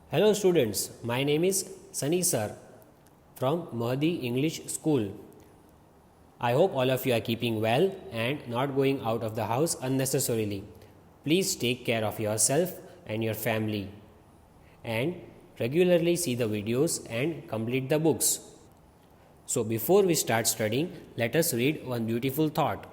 Hello students, my name is Sunny sir from Mahdi English School. I hope all of you are keeping well and not going out of the house unnecessarily. Please take care of yourself and your family and regularly see the videos and complete the books. So before we start studying, let us read one beautiful thought.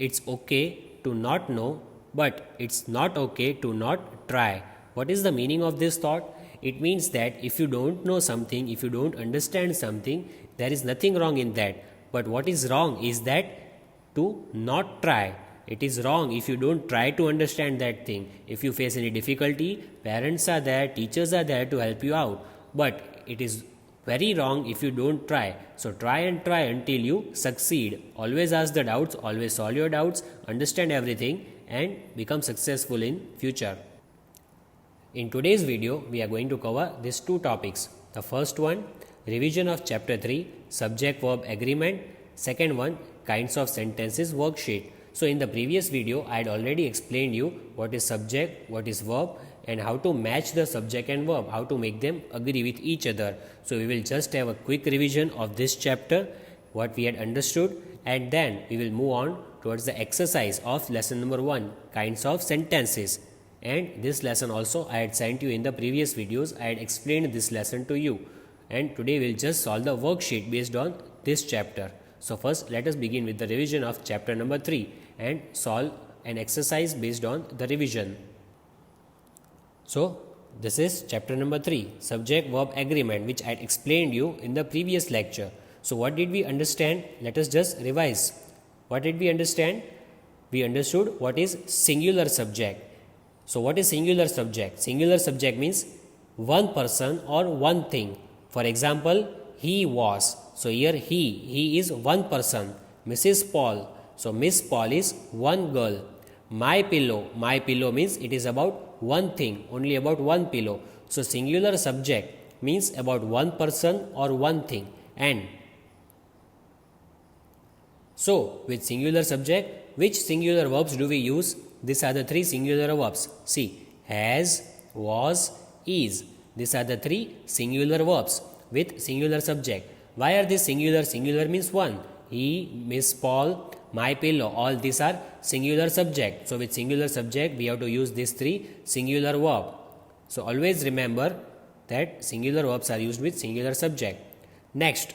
It's okay to not know, but it's not okay to not try. What is the meaning of this thought? It means that if you don't know something, if you don't understand something, there is nothing wrong in that. But what is wrong is that to not try. It is wrong if you don't try to understand that thing. If you face any difficulty, parents are there, teachers are there to help you out. But it is very wrong if you don't try. So try and try until you succeed. Always ask the doubts, always solve your doubts, understand everything and become successful in future. In today's video, we are going to cover these two topics. The first one, revision of chapter 3, subject-verb agreement. Second one, kinds of sentences worksheet. So in the previous video, I had already explained you what is subject, what is verb and how to match the subject and verb, how to make them agree with each other. So we will just have a quick revision of this chapter, what we had understood, and then we will move on towards the exercise of lesson number 1, kinds of sentences. And this lesson also I had sent you in the previous videos. I had explained this lesson to you. And today we'll just solve the worksheet based on this chapter. So first let us begin with the revision of chapter number 3 and solve an exercise based on the revision. So this is chapter number 3, subject verb agreement, which I had explained you in the previous lecture. So what did we understand? Let us just revise. What did we understand? We understood what is singular subject. So what is singular subject? Singular subject means one person or one thing. For example, he was. So here he is one person. Mrs. Paul. So Miss Paul is one girl. My pillow means it is about one thing, only about one pillow. So singular subject means about one person or one thing. And so with singular subject, which singular verbs do we use? These are the 3 singular verbs. See, has, was, is. These are the 3 singular verbs with singular subject. Why are these singular? Singular means one. He, Miss Paul, my pillow. All these are singular subject. So with singular subject, we have to use these 3 singular verbs. So always remember that singular verbs are used with singular subject. Next,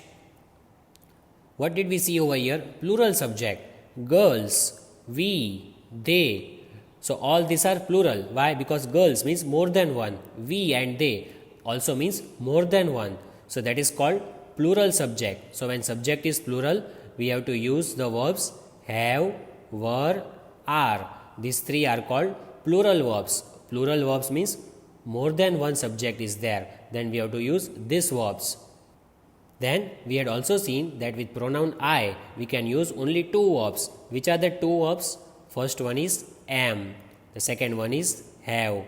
what did we see over here? Plural subject. Girls, we, they. So all these are plural. Why? Because girls means more than one. We and they also means more than one. So that is called plural subject. So when subject is plural, we have to use the verbs have, were, are. These 3 are called plural verbs. Plural verbs means more than one subject is there. Then we have to use these verbs. Then we had also seen that with pronoun I, we can use only 2 verbs. Which are the 2 verbs? First one is am. The second one is have.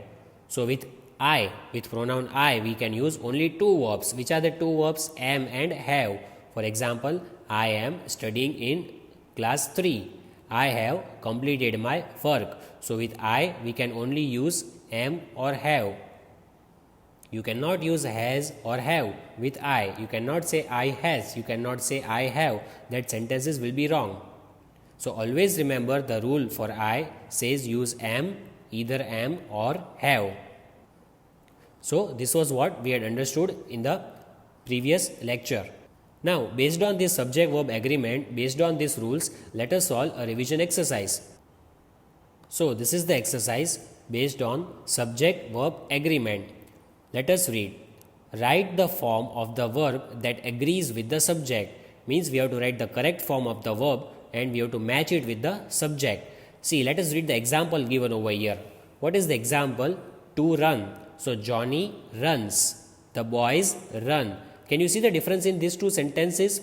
So with I, with pronoun I, we can use only 2 verbs. Which are the 2 verbs? Am and have. For example, I am studying in class 3. I have completed my work. So with I, we can only use am or have. You cannot use has or have with I. You cannot say I has. You cannot say I have. That sentences will be wrong. So always remember the rule for I says use am, either am or have. So this was what we had understood in the previous lecture. Now based on this subject verb agreement, based on these rules, let us solve a revision exercise. So this is the exercise based on subject verb agreement. Let us read. Write the form of the verb that agrees with the subject. Means we have to write the correct form of the verb and we have to match it with the subject. See, let us read the example given over here. What is the example? To run. So Johnny runs. The boys run. Can you see the difference in these 2 sentences?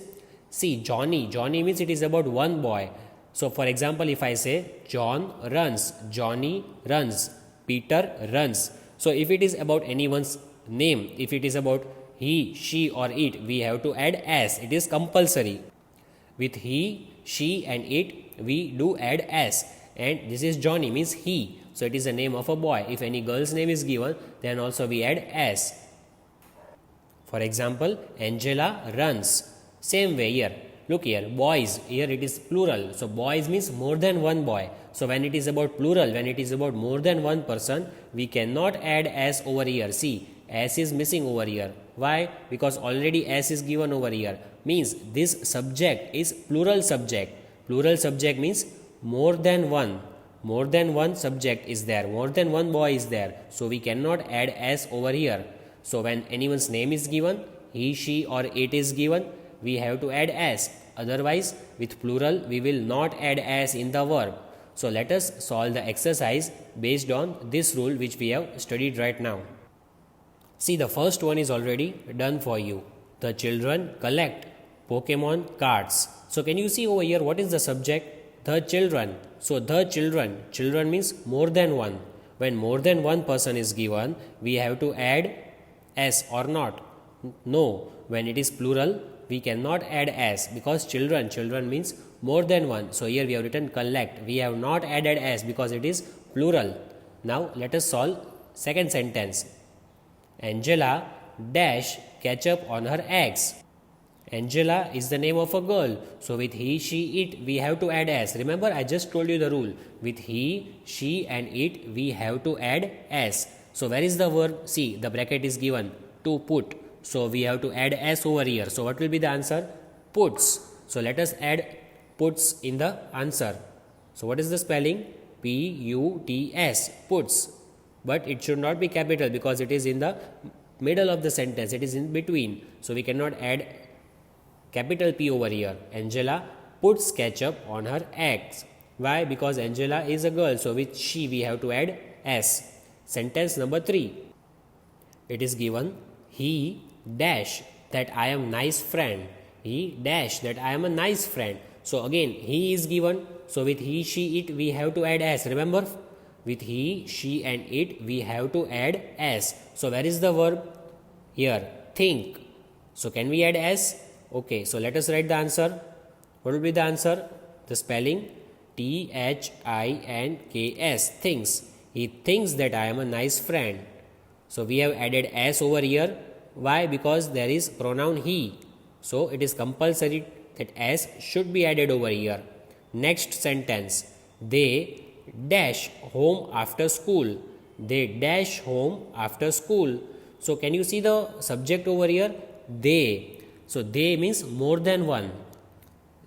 See, Johnny means it is about one boy. So for example, if I say John runs, Johnny runs, Peter runs. So if it is about anyone's name, if it is about he, she or it, we have to add s. It is compulsory. With he, she and it, we do add s. And this is Johnny means he. so it is the name of a boy. If any girl's name is given, then also we add s. For example, Angela runs. Same way here. Look here, boys. Here it is plural. So boys means more than one boy. So when it is about plural, when it is about more than one person, we cannot add s over here. See, s is missing over here. Why? Because already s is given over here. Means this subject is plural subject. Plural subject means more than one. More than one subject is there. More than one boy is there. So we cannot add s over here. So when anyone's name is given, he, she or it is given, we have to add s. Otherwise, with plural, we will not add s in the verb. So let us solve the exercise based on this rule which we have studied right now. See, the first one is already done for you. The children collect Pokemon cards. So can you see over here what is the subject? The children. So the children. Children means more than one. When more than one person is given, we have to add s or not? No. When it is plural, we cannot add s because children. Children means more than one. So here we have written collect. We have not added s because it is plural. Now let us solve second sentence. Angela dash ketchup on her eggs. Angela is the name of a girl. So with he, she, it, we have to add s. Remember, I just told you the rule. With he, she and it, we have to add s. So where is the verb? See, the bracket is given. To put. So we have to add s over here. So what will be the answer? Puts. So let us add puts in the answer. So what is the spelling? P-U-T-S. Puts. But it should not be capital because it is in the middle of the sentence. It is in between. So we cannot add capital P over here. Angela puts ketchup on her eggs. Why? Because Angela is a girl. So with she we have to add s. Sentence number 3. It is given he dash that I am nice friend. He dash that I am a nice friend. So again he is given. So with he, she, it we have to add s. Remember? With he, she and it we have to add s. So where is the verb? Here. Think. So can we add s? Okay. So let us write the answer. What will be the answer? The spelling T-H-I-N-K-S. Thinks. He thinks that I am a nice friend. So we have added s over here. Why? Because there is pronoun he. So it is compulsory that s should be added over here. Next sentence. They dash home after school. They dash home after school. So can you see the subject over here? They. So they means more than one.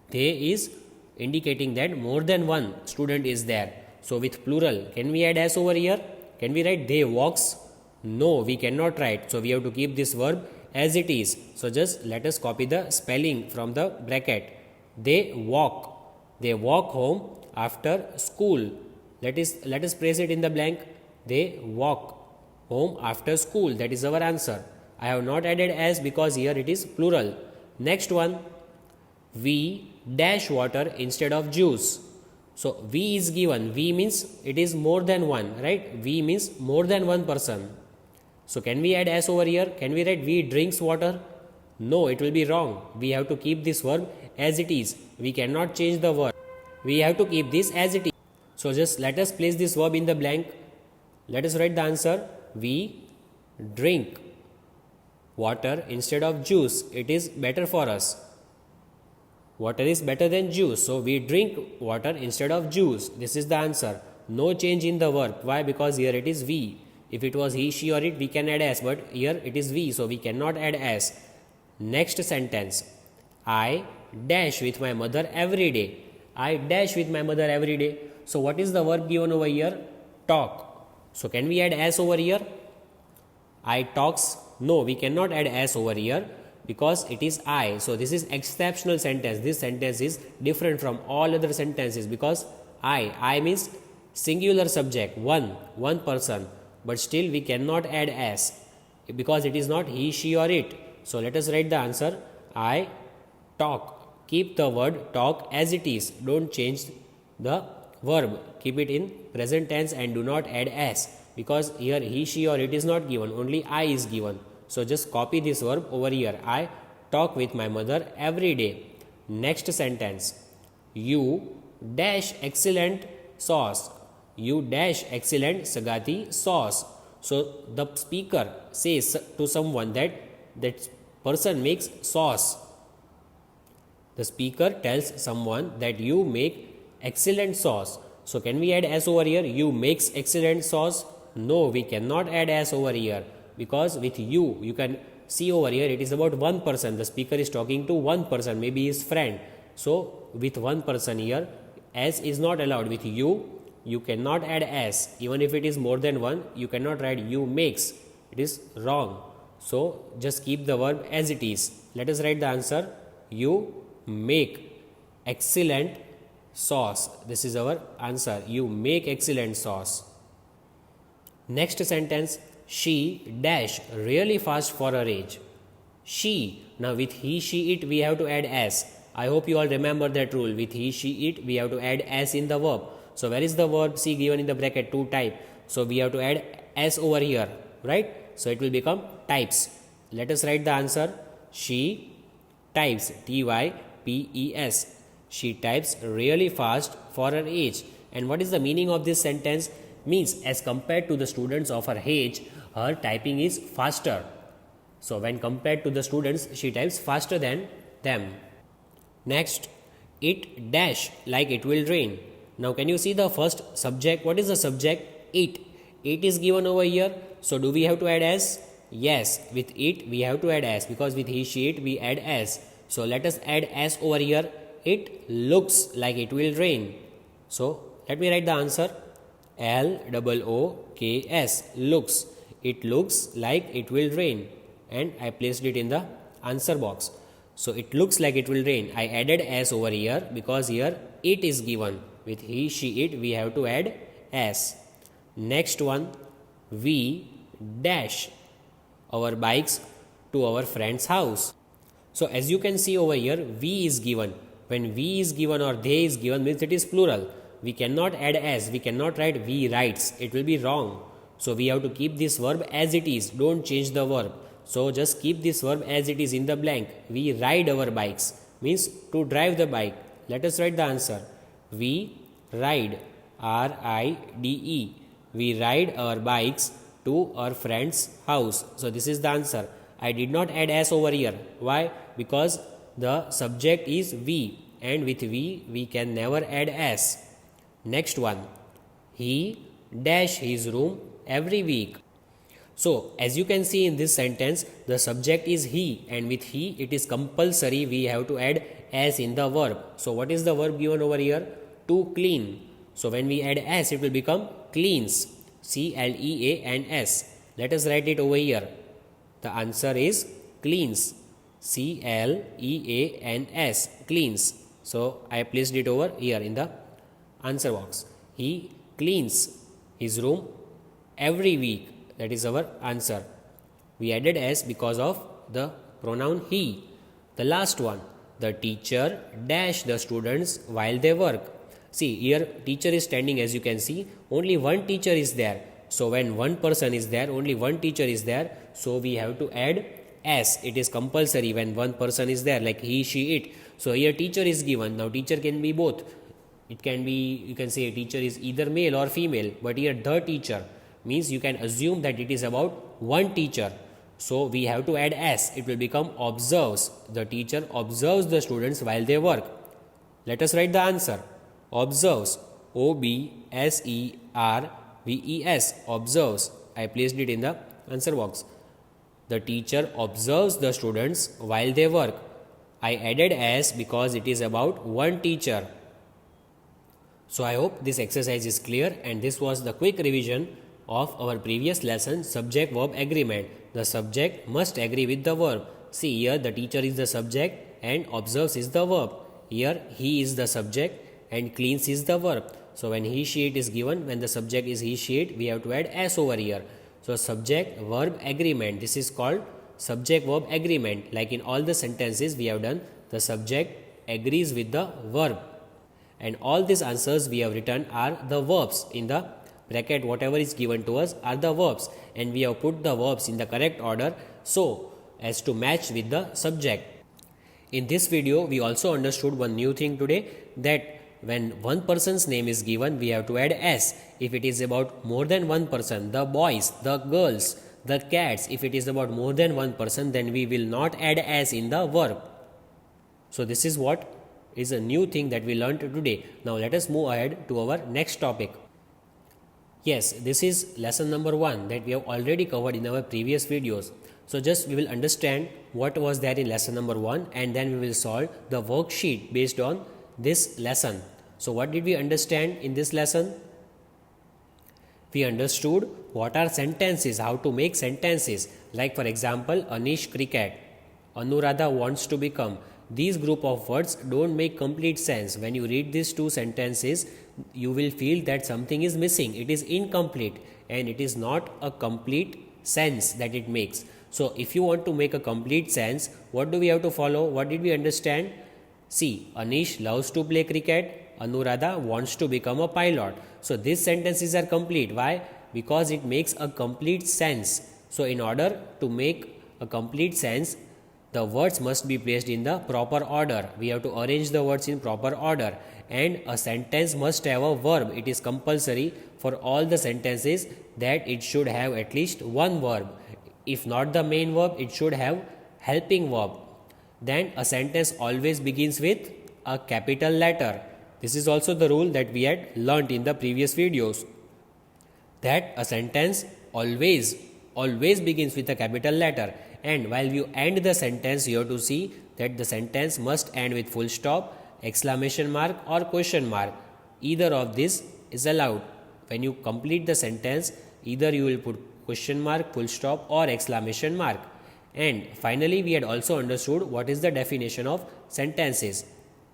They is indicating that more than one student is there. So with plural, can we add s over here? Can we write they walks? No, we cannot write. So we have to keep this verb as it is. So just let us copy the spelling from the bracket. They walk. They walk home after school. Let us place it in the blank. They walk home after school. That is our answer. I have not added s because here it is plural. Next one. We dash water instead of juice. So we is given. We means it is more than one, right? We means more than one person. So can we add s over here? Can we write we drinks water? No, it will be wrong. We have to keep this verb as it is. We cannot change the verb. We have to keep this as it is. So just let us place this verb in the blank. Let us write the answer. We drink water instead of juice. It is better for us. Water is better than juice. So we drink water instead of juice. This is the answer. No change in the verb. Why? Because here it is we. If it was he, she or it, we can add s. But here it is we. So we cannot add s. Next sentence. I dash with my mother every day. I dash with my mother every day. So what is the verb given over here? Talk. So can we add s over here? I talks. No, we cannot add s over here because it is I. So this is exceptional sentence. This sentence is different from all other sentences because I means singular subject, one person. But still we cannot add s because it is not he, she or it. So let us write the answer. I talk. Keep the word talk as it is. Don't change the verb. Keep it in present tense and do not add s because here he, she or it is not given. Only I is given. So just copy this verb over here. I talk with my mother every day. Next sentence. You dash excellent sauce. You dash excellent Sagati sauce. So the speaker says to someone that that person makes sauce. The speaker tells someone that you make excellent sauce. So can we add s over here? You makes excellent sauce. No, we cannot add s over here, because with you can see over here it is about one person. The speaker is talking to one person, maybe his friend. So with one person here, s is not allowed. With you cannot add s. Even if it is more than one, you cannot write you makes. It is wrong. So just keep the verb as it is. Let us write the answer. You make excellent sauce. This is our answer. You make excellent sauce. Next sentence. She dash really fast for her age. She. Now with he, she, it we have to add s. I hope you all remember that rule. With he, she, it we have to add s in the verb. So where is the verb? See, given in the bracket, to type. So we have to add s over here, right? So it will become types. Let us write the answer. She types, types. She types really fast for her age. And what is the meaning of this sentence? Means as compared to the students of her age, her typing is faster. So when compared to the students, she types faster than them. Next, it dash like it will rain. Now can you see the first subject? What is the subject? It. It is given over here. So do we have to add s? Yes. With it we have to add s, because with he, she, it we add s. So let us add s over here. It looks like it will rain. So let me write the answer. Looks. Looks. It looks like it will rain. And I placed it in the answer box. So it looks like it will rain. I added s over here because here it is given. With he, she, it we have to add s. Next one. We dash our bikes to our friend's house. So as you can see over here, we is given. When we is given or they is given, means it is plural. We cannot add s. We cannot write we rides. It will be wrong. So we have to keep this verb as it is. Don't change the verb. So just keep this verb as it is in the blank. We ride our bikes. Means to drive the bike. Let us write the answer. We ride. R-I-D-E. We ride our bikes to our friend's house. So this is the answer. I did not add s over here. Why? Because the subject is we, and with we can never add s. Next one. He dash his room every week. So as you can see in this sentence, the subject is he, and with he it is compulsory we have to add s in the verb. So what is the verb given over here? To clean. So when we add s, it will become cleans. C-L-E-A-N-S. Let us write it over here. The answer is cleans. C-L-E-A-N-S. Cleans. So I placed it over here in the answer box. He cleans his room every week. That is our answer. We added s because of the pronoun he. The last one. The teacher dash the students while they work. See, here teacher is standing, as you can see. Only one teacher is there. So when one person is there, only one teacher is there. So we have to add s. It is compulsory when one person is there, like he, she, it. So here teacher is given. Now teacher can be both. It can be, you can say teacher is either male or female. But here the teacher means you can assume that it is about one teacher. So we have to add s. It will become observes. The teacher observes the students while they work. Let us write the answer. Observes. O-B-S-E-R-V-E-S. Observes. I placed it in the answer box. The teacher observes the students while they work. I added s because it is about one teacher. So I hope this exercise is clear, and this was the quick revision of our previous lesson, subject-verb agreement. The subject must agree with the verb. See, here the teacher is the subject and observes is the verb. Here he is the subject and cleans is the verb. So when he, she, it is given, when the subject is he, she, it, we have to add s over here. So subject verb agreement. This is called subject verb agreement. Like in all the sentences we have done, the subject agrees with the verb. And all these answers we have written are the verbs. In the bracket, whatever is given to us are the verbs. And we have put the verbs in the correct order so as to match with the subject. In this video, we also understood one new thing today, that when one person's name is given, we have to add s. If it is about more than one person, the boys, the girls, the cats, if it is about more than one person, then we will not add s in the verb. So this is what is a new thing that we learned today. Now let us move ahead to our next topic. Yes, this is lesson number 1 that we have already covered in our previous videos. So just we will understand what was there in lesson number 1 and then we will solve the worksheet based on this lesson. So what did we understand in this lesson? We understood what are sentences, how to make sentences. Like for example, Anish cricket, Anuradha wants to become. These group of words don't make complete sense. When you read these two sentences, you will feel that something is missing. It is incomplete and it is not a complete sense that it makes. So if you want to make a complete sense, what do we have to follow? What did we understand? See, Anish loves to play cricket. Anuradha wants to become a pilot. So these sentences are complete. Why? Because it makes a complete sense. So in order to make a complete sense, the words must be placed in the proper order. We have to arrange the words in proper order. And a sentence must have a verb. It is compulsory for all the sentences that it should have at least one verb. If not the main verb, it should have helping verb. Then a sentence always begins with a capital letter. This is also the rule that we had learnt in the previous videos. That a sentence always begins with a capital letter. And while you end the sentence, you have to see that the sentence must end with full stop, exclamation mark or question mark. Either of this is allowed. When you complete the sentence, either you will put question mark, full stop or exclamation mark. And finally, we had also understood what is the definition of sentences.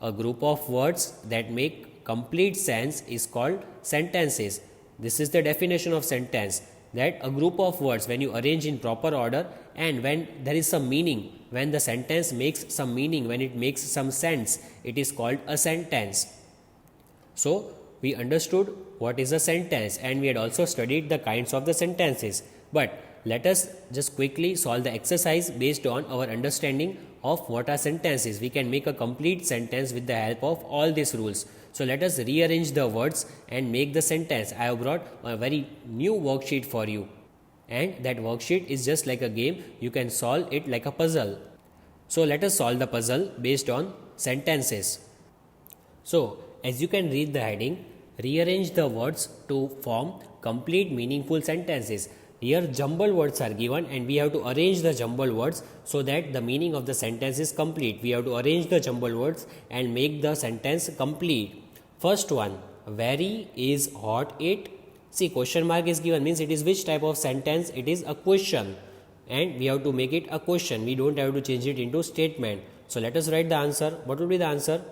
A group of words that make complete sense is called sentences. This is the definition of sentence. That a group of words when you arrange in proper order and when there is some meaning, when the sentence makes some meaning, when it makes some sense, it is called a sentence. So we understood what is a sentence and we had also studied the kinds of the sentences. But let us just quickly solve the exercise based on our understanding of what are sentences. We can make a complete sentence with the help of all these rules. So let us rearrange the words and make the sentence. I have brought a very new worksheet for you. And that worksheet is just like a game. You can solve it like a puzzle. So let us solve the puzzle based on sentences. So as you can read the heading, rearrange the words to form complete meaningful sentences. Here jumbled words are given and we have to arrange the jumbled words so that the meaning of the sentence is complete. We have to arrange the jumbled words and make the sentence complete. First one, very is hot it. See, question mark is given, means it is which type of sentence? It is a question and we have to make it a question. We don't have to change it into statement. So let us write the answer. What will be the answer?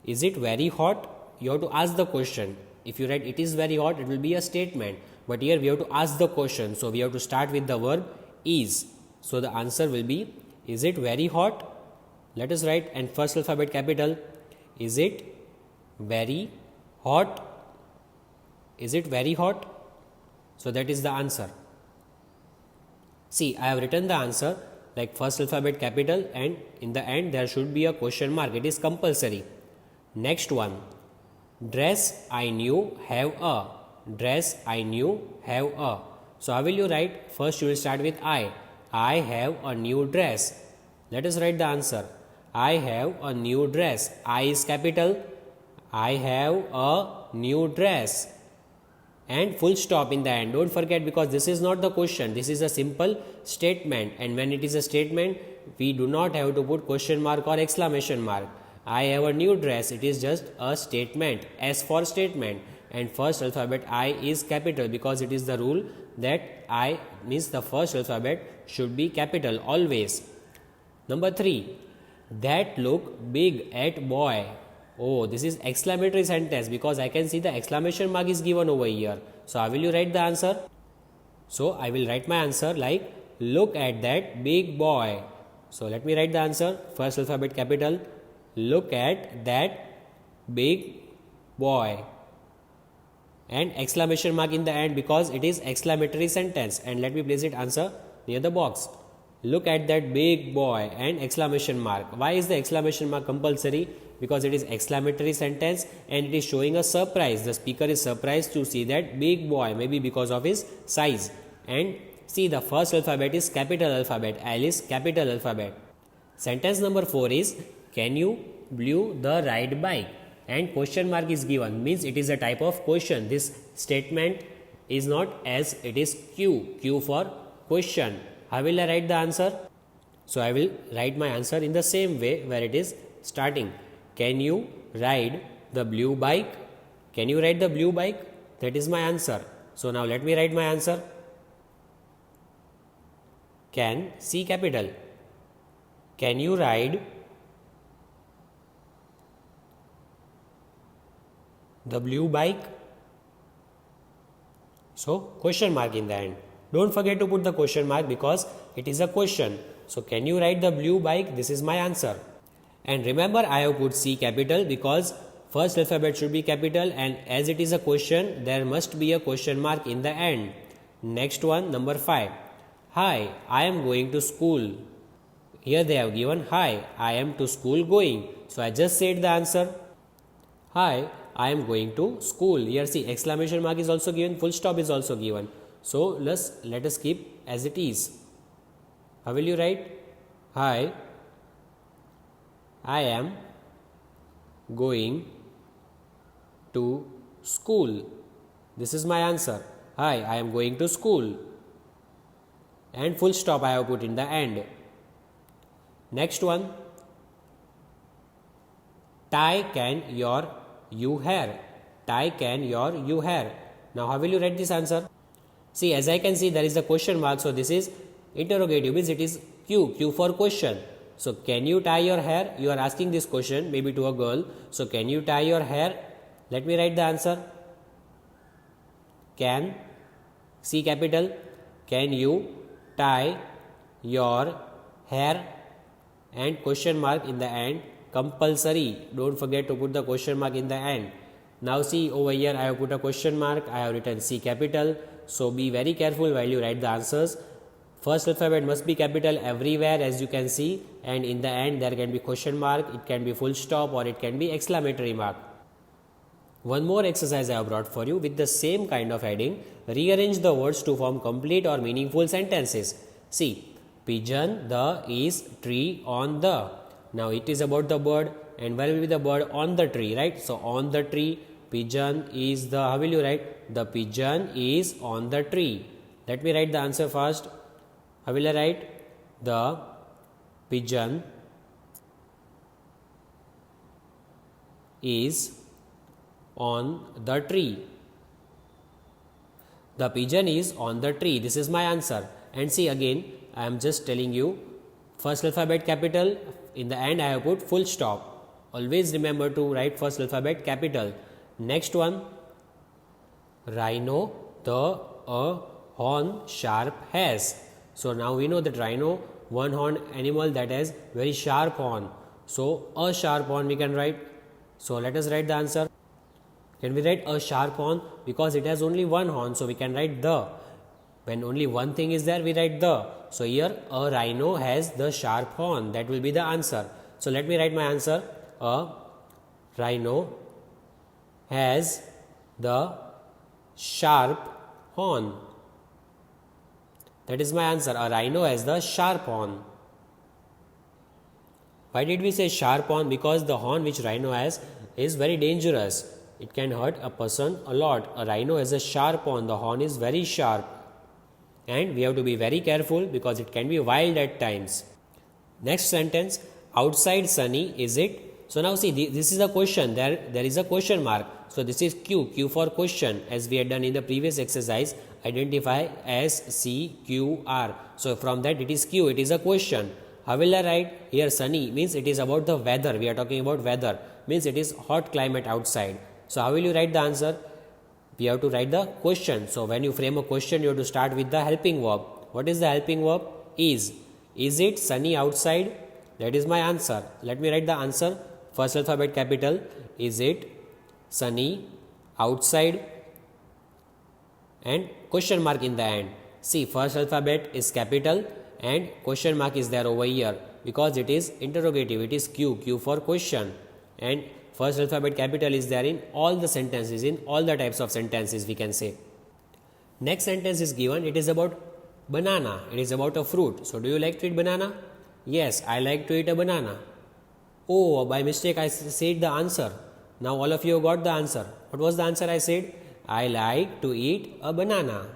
Is it very hot? You have to ask the question. If you write it is very hot, it will be a statement. But here we have to ask the question. So we have to start with the verb is. So the answer will be, is it very hot? Let us write and first alphabet capital. Is it very hot? Is it very hot? So that is the answer. See, I have written the answer like first alphabet capital and in the end there should be a question mark. It is compulsory. Next one, dress I knew have a. Dress I knew have a. So how will you write? First you will start with I. I have a new dress. Let us write the answer. I have a new dress. I is capital. I have a new dress. And full stop in the end. Don't forget, because this is not the question. This is a simple statement. And when it is a statement, we do not have to put question mark or exclamation mark. I have a new dress. It is just a statement. S for statement. And first alphabet I is capital because it is the rule that I means the first alphabet should be capital always. Number 3. That look big at boy. Oh, this is exclamatory sentence because I can see the exclamation mark is given over here. So how will you write the answer? So I will write my answer like look at that big boy. So let me write the answer. First alphabet capital. Look at that big boy. And exclamation mark in the end because it is exclamatory sentence. And let me place it answer near the box. Look at that big boy and exclamation mark. Why is the exclamation mark compulsory? Because it is exclamatory sentence and it is showing a surprise. The speaker is surprised to see that big boy, maybe because of his size. And see, the first alphabet is capital alphabet. L is capital alphabet. Sentence number 4 is, can you blew the right bike? And question mark is given, means it is a type of question. This statement is not as, it is Q for question. How will I write the answer? So I will write my answer in the same way where it is starting. Can you ride the blue bike? Can you ride the blue bike? That is my answer. So now let me write my answer. Can, C capital. Can you ride the blue bike? So question mark in the end. Don't forget to put the question mark because it is a question. So can you ride the blue bike? This is my answer. And remember, I have put C capital because first alphabet should be capital, and as it is a question, there must be a question mark in the end. Next one, number 5. Hi, I am going to school. Here they have given, hi, I am to school going. So I just said the answer. Hi, I am going to school. Here see, exclamation mark is also given, full stop is also given. So let us keep as it is. How will you write? Hi, I am going to school. This is my answer. Hi, I am going to school. And full stop I have put in the end. Next one. Tie can your you hair. Tie can your you hair. Now how will you write this answer? See, as I can see, there is a question mark. So this is interrogative, means it is Q for question. So can you tie your hair? You are asking this question maybe to a girl. So can you tie your hair? Let me write the answer. Can, C capital. Can you tie your hair? And question mark in the end, compulsory. Don't forget to put the question mark in the end. Now see, over here I have put a question mark. I have written C capital. So be very careful while you write the answers. First alphabet must be capital everywhere, as you can see, and in the end there can be question mark, it can be full stop, or it can be exclamatory mark. One more exercise I have brought for you with the same kind of heading. Rearrange the words to form complete or meaningful sentences. See, pigeon, the is, tree, on the. Now it is about the bird, and where will be the bird? On the tree, right? So on the tree, pigeon is the, how will you write? The pigeon is on the tree. Let me write the answer first. How will I write? The pigeon is on the tree. The pigeon is on the tree. This is my answer. And see, again, I am just telling you, first alphabet capital, in the end I have put full stop. Always remember to write first alphabet capital. Next one, rhino, the a horn sharp has. So now we know that rhino, one horn animal that has very sharp horn. So a sharp horn we can write. So let us write the answer. Can we write a sharp horn? Because it has only one horn, so we can write the. When only one thing is there, we write the. So here a rhino has the sharp horn. That will be the answer. So let me write my answer. A rhino has the sharp horn. That is my answer. A rhino has the sharp horn. Why did we say sharp horn? Because the horn which rhino has is very dangerous. It can hurt a person a lot. A rhino has a sharp horn. The horn is very sharp. And we have to be very careful because it can be wild at times. Next sentence. Outside sunny, is it? So now see, this is a question. There is a question mark. So this is Q for question. As we had done in the previous exercise, identify S, C, Q, R. So from that it is Q. It is a question. How will I write? Here sunny means it is about the weather. We are talking about weather. Means it is hot climate outside. So how will you write the answer? We have to write the question. So when you frame a question, you have to start with the helping verb. What is the helping verb? Is. Is it sunny outside? That is my answer. Let me write the answer. First alphabet capital. Is it sunny outside? And question mark in the end. See, first alphabet is capital and question mark is there over here because it is interrogative. It is Q for question, and first alphabet capital is there in all the sentences, in all the types of sentences we can say. Next sentence is given. It is about banana. It is about a fruit. So do you like to eat banana? Yes, I like to eat a banana. Oh, by mistake I said the answer. Now all of you got the answer. What was the answer I said? I like to eat a banana.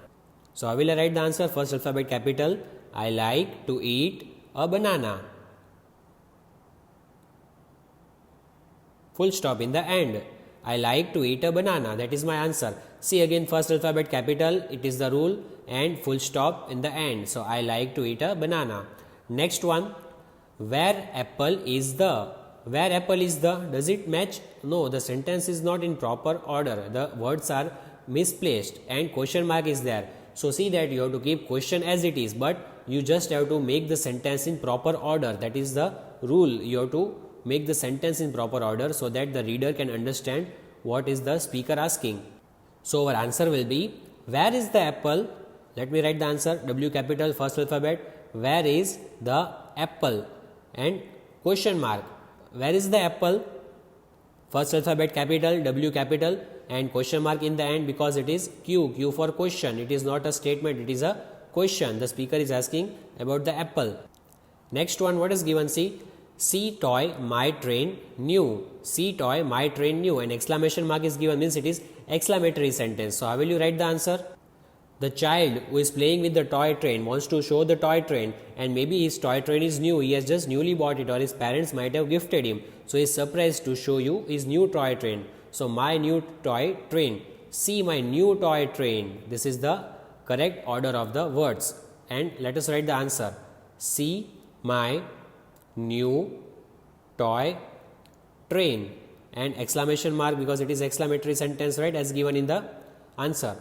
So I will write the answer. First alphabet capital. I like to eat a banana. Full stop in the end. I like to eat a banana. That is my answer. See again, first alphabet capital, it is the rule, and full stop in the end. So I like to eat a banana. Next one, where apple is the? Where apple is the? Does it match? No, the sentence is not in proper order. The words are misplaced and question mark is there. So see that you have to keep question as it is, but you just have to make the sentence in proper order. That is the rule. You have to make the sentence in proper order so that the reader can understand what is the speaker asking. So our answer will be, where is the apple? Let me write the answer. W capital, first alphabet. Where is the apple? And question mark. Where is the apple? First alphabet capital, W capital, and question mark in the end because it is Q for question. It is not a statement, it is a question. The speaker is asking about the apple. Next one, what is given? See toy, my train, new. See toy, my train, new. And exclamation mark is given, means it is exclamatory sentence. So how will you write the answer? The child who is playing with the toy train wants to show the toy train, and maybe his toy train is new. He has just newly bought it, or his parents might have gifted him. So he is surprised to show you his new toy train. So my new toy train. See my new toy train. This is the correct order of the words. And let us write the answer. See my new toy train, and exclamation mark because it is exclamatory sentence, right, as given in the answer.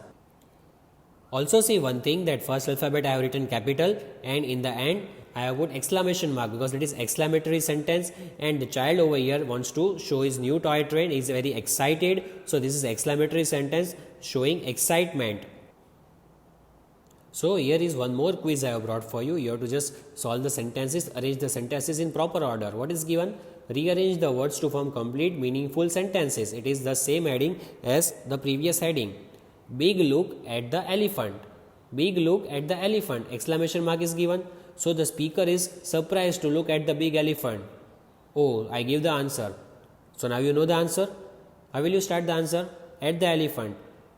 Also see one thing, that first alphabet I have written capital, and in the end I have put exclamation mark because it is exclamatory sentence, and the child over here wants to show his new toy train. He is very excited, so this is exclamatory sentence showing excitement. So here is one more quiz I have brought for you. You have to just solve the sentences, arrange the sentences in proper order. What is given? Rearrange the words to form complete meaningful sentences. It is the same heading as the previous heading. Big look at the elephant. Big look at the elephant. Exclamation mark is given. So the speaker is surprised to look at the big elephant. Oh, I give the answer. So now you know the answer. How will you start the answer? At the elephant.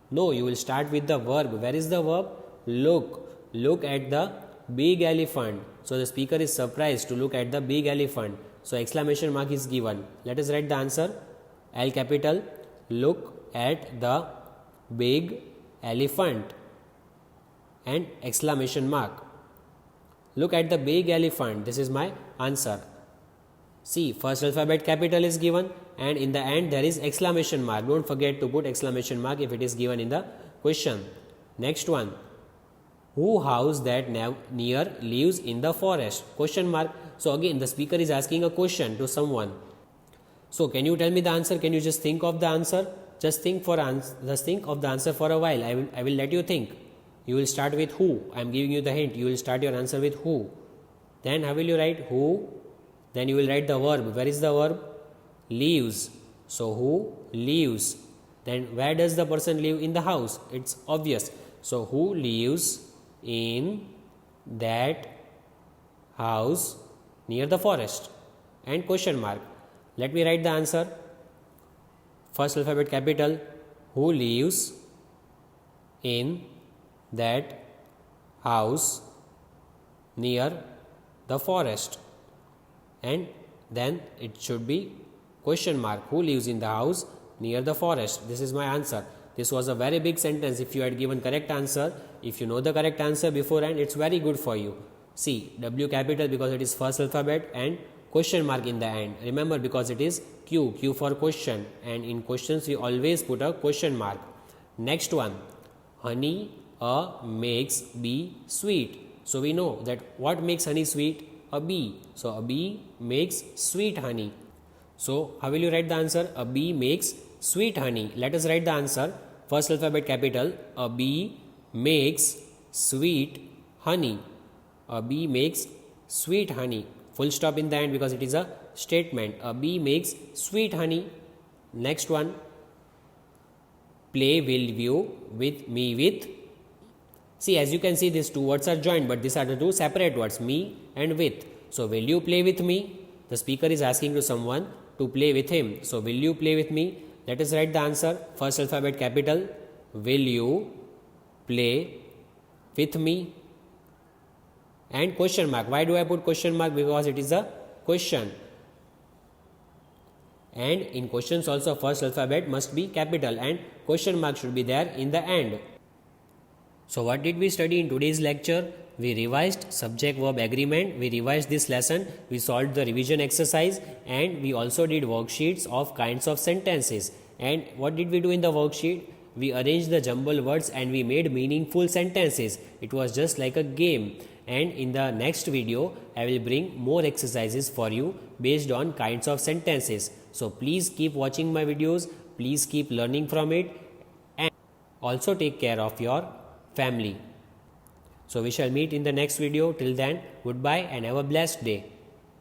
No, you will start with the verb. Where is the verb? Look. Look at the big elephant. So the speaker is surprised to look at the big elephant. So exclamation mark is given. Let us write the answer. L capital. Look at the big elephant, and exclamation mark. Look at the big elephant. This is my answer. See, first alphabet capital is given, and in the end there is exclamation mark. Don't forget to put exclamation mark if it is given in the question. Next one. Who house that near lives in the forest? Question mark. So again the speaker is asking a question to someone. So can you tell me the answer? Can you just think of the answer? Just think of the answer for a while. I will let you think. You will start with who. I am giving you the hint. You will start your answer with who. Then how will you write who? Then you will write the verb. Where is the verb? Lives. So who lives? Then where does the person live? In the house. It's obvious. So who lives in that house near the forest? And question mark. Let me write the answer. First alphabet capital. Who lives in that house near the forest? And then it should be question mark. Who lives in the house near the forest? This is my answer. This was a very big sentence. If you had given correct answer, if you know the correct answer beforehand, it's very good for you. See, W capital because it is first alphabet, and question mark in the end. Remember, because it is Q for question, and in questions we always put a question mark. Next one. Honey makes bee sweet. So we know that what makes honey sweet? A bee. So a bee makes sweet honey. So how will you write the answer? A bee makes sweet honey. Let us write the answer. First alphabet capital. A bee makes sweet honey. A bee makes sweet honey. Full stop in the end because it is a statement. A bee makes sweet honey. Next one. Play will you with me with. See, as you can see, these two words are joined, but these are the two separate words, me and with. So, will you play with me? The speaker is asking to someone to play with him. So, will you play with me? Let us write the answer. First alphabet capital. Will you play with me? And question mark. Why do I put question mark? Because it is a question. And in questions also, first alphabet must be capital and question mark should be there in the end. So what did we study in today's lecture? We revised subject verb agreement, we revised this lesson, we solved the revision exercise, and we also did worksheets of kinds of sentences. And what did we do in the worksheet? We arranged the jumbled words and we made meaningful sentences. It was just like a game. And in the next video, I will bring more exercises for you based on kinds of sentences. So please keep watching my videos, please keep learning from it, and also take care of your family. So we shall meet in the next video. Till then, goodbye and have a blessed day.